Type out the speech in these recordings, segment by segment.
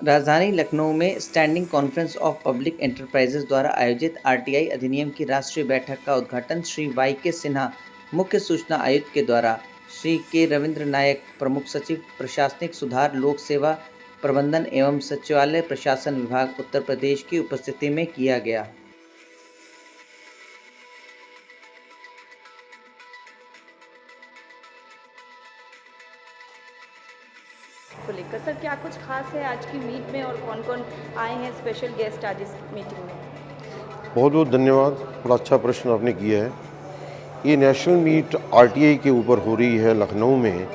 राजधानी लखनऊ में standing conference of public enterprises द्वारा आयोजित आरटीआई अधिनियम की राष्ट्रीय बैठक का उद्घाटन श्री वाई.के. सिन्हा, मुख्य सूचना आयुक्त के द्वारा, श्री के. रविंद्र नायक, प्रमुख सचिव प्रशासनिक सुधार, लोक सेवा प्रबंधन एवं सचिवालय प्रशासन विभाग, उत्तर प्रदेश की उपस्थिति में किया गया। को लेकर सर क्या कुछ खास है आज की मीट में और कौन कौन आए हैं स्पेशल गेस्ट आज इस मीटिंग में? बहुत बहुत धन्यवाद, बड़ा अच्छा प्रश्न आपने किया है। ये नेशनल मीट आरटीआई के ऊपर हो रही है लखनऊ में,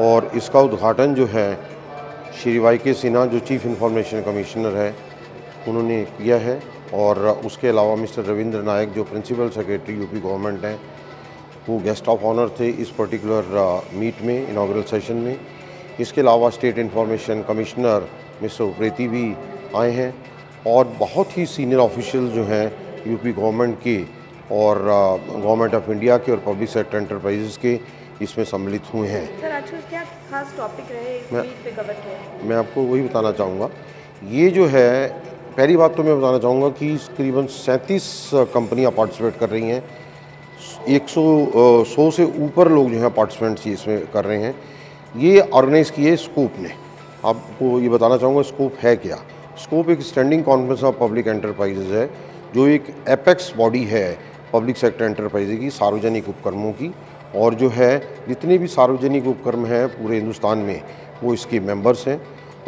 और इसका उद्घाटन जो है श्री वाई.के. सिन्हा जो चीफ इंफॉर्मेशन कमिश्नर है उन्होंने किया है, और उसके अलावा मिस्टर रविंद्र नायक जो प्रिंसिपल सेक्रेटरी यूपी गवर्नमेंट हैं वो गेस्ट ऑफ ऑनर थे इस पर्टिकुलर मीट में, इनॉग्रल सेशन में। इसके अलावा state information commissioner mister Upreti भी आए हैं, और बहुत ही सीनियर ऑफिशियल जो हैं यूपी गवर्नमेंट के और गवर्नमेंट ऑफ इंडिया के और पब्लिक सेक्टर एंटरप्राइजेस के इसमें सम्मिलित हुए हैं। सर आज क्या खास टॉपिक रहे इस मीट पे कवर किया? मैं आपको वही बताना चाहूँगा। ये जो है, पहली बात तो मैं बताना चाहूँगा कि करीबन 37 कंपनियाँ पार्टिसिपेट कर रही हैं। 100 से ऊपर लोग जो हैं पार्टिसिपेंट्स इसमें कर रहे हैं। ये ऑर्गेनाइज़ किए स्कोप ने। आपको ये बताना चाहूँगा स्कोप है क्या। स्कोप एक standing conference of public enterprises है, जो एक एपेक्स बॉडी है पब्लिक सेक्टर एंटरप्राइजेज की, सार्वजनिक उपक्रमों की, और जो है जितने भी सार्वजनिक उपक्रम हैं पूरे हिंदुस्तान में वो इसके मेंबर्स हैं।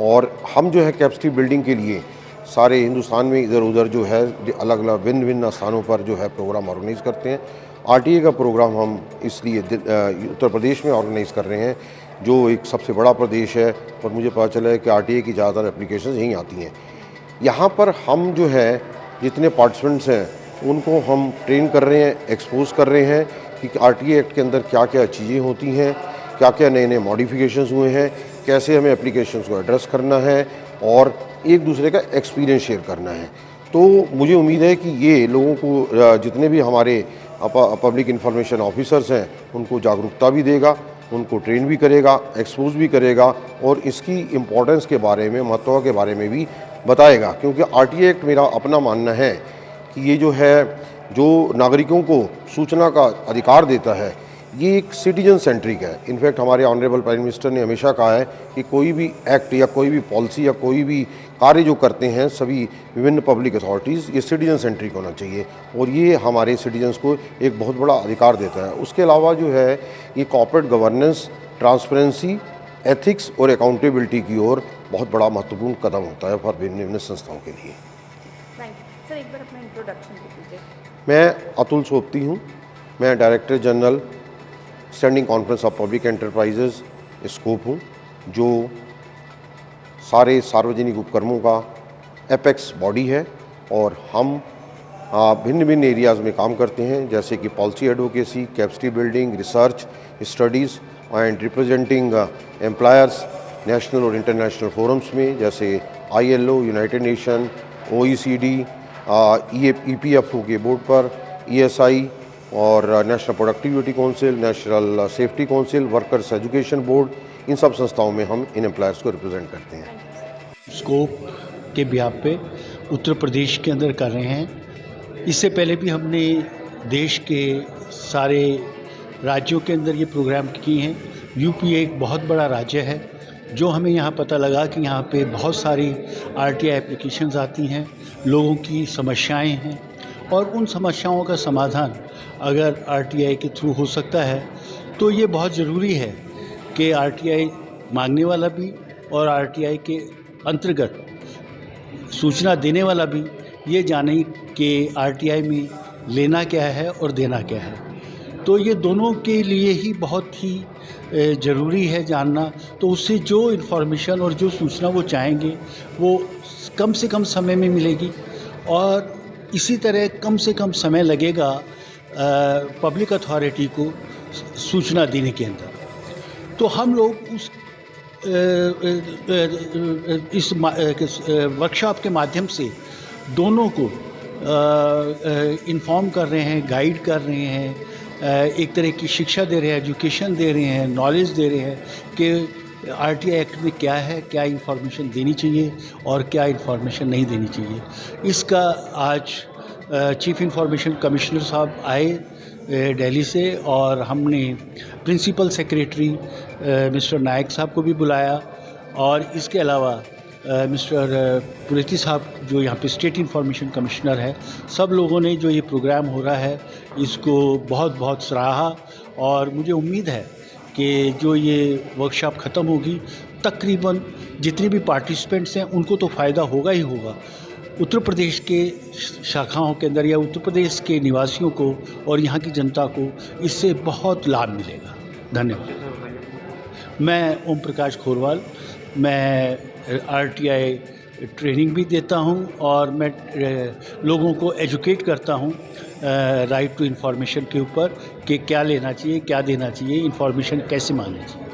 और हम जो है कैपेसिटी बिल्डिंग के लिए सारे हिंदुस्तान में इधर उधर जो है अलग अलग भिन्न भिन्न स्थानों पर जो है प्रोग्राम ऑर्गेनाइज़ करते हैं। आरटीआई का प्रोग्राम हम इसलिए उत्तर प्रदेश में ऑर्गेनाइज़ कर रहे हैं, जो एक सबसे बड़ा प्रदेश है, और मुझे पता चला है कि आरटीआई की ज़्यादातर एप्लीकेशंस यहीं आती हैं। यहाँ पर हम जो है जितने पार्टिसिपेंट्स हैं उनको हम ट्रेन कर रहे हैं, एक्सपोज कर रहे हैं कि आरटीआई एक्ट के अंदर क्या क्या चीज़ें होती हैं, क्या क्या नए नए मॉडिफिकेशंस हुए हैं, कैसे हमें एप्लीकेशंस को एड्रेस करना है, और एक दूसरे का एक्सपीरियंस शेयर करना है। तो मुझे उम्मीद है कि ये लोगों को, जितने भी हमारे पब्लिक इंफॉर्मेशन ऑफिसर्स हैं, उनको जागरूकता भी देगा, उनको ट्रेन भी करेगा, एक्सपोज भी करेगा, और इसकी इम्पोर्टेंस के बारे में, महत्व के बारे में भी बताएगा। क्योंकि आरटीआई एक्ट, मेरा अपना मानना है कि ये जो है, जो नागरिकों को सूचना का अधिकार देता है, ये एक सिटीजन सेंट्रिक है। इनफैक्ट हमारे ऑनरेबल प्राइम मिनिस्टर ने हमेशा कहा है कि कोई भी एक्ट या कोई भी पॉलिसी या कोई भी कार्य जो करते हैं सभी विभिन्न पब्लिक अथॉरिटीज़, ये सिटीजन सेंट्रिक होना चाहिए, और ये हमारे सिटीजन्स को एक बहुत बड़ा अधिकार देता है। उसके अलावा जो है ये कॉर्पोरेट गवर्नेंस, ट्रांसपेरेंसी, एथिक्स और अकाउंटेबिलिटी की ओर बहुत बड़ा महत्वपूर्ण कदम होता है फॉर भिन्न भिन्न संस्थाओं के लिए। सर एक बार अपना इंट्रोडक्शन दीजिए। मैं अतुल सोपती हूँ, मैं director general standing conference of public enterprises scope हूँ, जो सारे सार्वजनिक उपक्रमों का एपेक्स बॉडी है। और हम भिन्न भिन्न एरियाज़ में काम करते हैं, जैसे कि policy advocacy, capacity building, research, studies and representing employers national और इंटरनेशनल फोरम्स में, जैसे ILO, united nation, OECD, EPFO के बोर्ड पर, ESI और national productivity council, national safety council, workers education board, इन सब संस्थाओं में हम इन एम्प्लॉयर्स को रिप्रेजेंट करते हैं। स्कोप के ब्याप पे उत्तर प्रदेश के अंदर कर रहे हैं। इससे पहले भी हमने देश के सारे राज्यों के अंदर ये प्रोग्राम किए हैं। यूपी एक बहुत बड़ा राज्य है, जो हमें यहाँ पता लगा कि यहाँ पे बहुत सारी आरटीआई एप्लीकेशंस आती हैं, लोगों की समस्याएं हैं, और उन समस्याओं का समाधान अगर आरटीआई के थ्रू हो सकता है तो ये बहुत ज़रूरी है कि आरटीआई मांगने वाला भी और आरटीआई के अंतर्गत सूचना देने वाला भी ये जाने कि आरटीआई में लेना क्या है और देना क्या है। तो ये दोनों के लिए ही बहुत ही ज़रूरी है जानना। तो उससे जो इन्फॉर्मेशन और जो सूचना वो चाहेंगे वो कम से कम समय में मिलेगी, और इसी तरह कम से कम समय लगेगा पब्लिक अथॉरिटी को सूचना देने के अंदर। तो हम लोग इस वर्कशॉप के माध्यम से दोनों को इन्फॉर्म कर रहे हैं, गाइड कर रहे हैं, एक तरह की शिक्षा दे रहे हैं, एजुकेशन दे रहे हैं, नॉलेज दे रहे हैं कि आरटीआई एक्ट में क्या है, क्या इन्फॉर्मेशन देनी चाहिए और क्या इन्फॉर्मेशन नहीं देनी चाहिए। इसका आज चीफ इंफॉर्मेशन कमिश्नर साहब आए दिल्ली से, और हमने प्रिंसिपल सेक्रेटरी मिस्टर नायक साहब को भी बुलाया, और इसके अलावा मिस्टर पुलेती साहब जो यहाँ पे स्टेट इंफॉर्मेशन कमिश्नर है, सब लोगों ने जो ये प्रोग्राम हो रहा है इसको बहुत बहुत सराहा। और मुझे उम्मीद है कि जो ये वर्कशॉप ख़त्म होगी, तकरीबन जितने भी पार्टिसिपेंट्स हैं उनको तो फ़ायदा होगा ही होगा। उत्तर प्रदेश के शाखाओं के अंदर या उत्तर प्रदेश के निवासियों को और यहाँ की जनता को इससे बहुत लाभ मिलेगा। धन्यवाद। मैं ओम प्रकाश खोरवाल, मैं आरटीआई ट्रेनिंग भी देता हूँ और मैं लोगों को एजुकेट करता हूँ राइट टू इन्फॉर्मेशन के ऊपर कि क्या लेना चाहिए, क्या देना चाहिए, इन्फॉर्मेशन कैसे मांगनी चाहिए।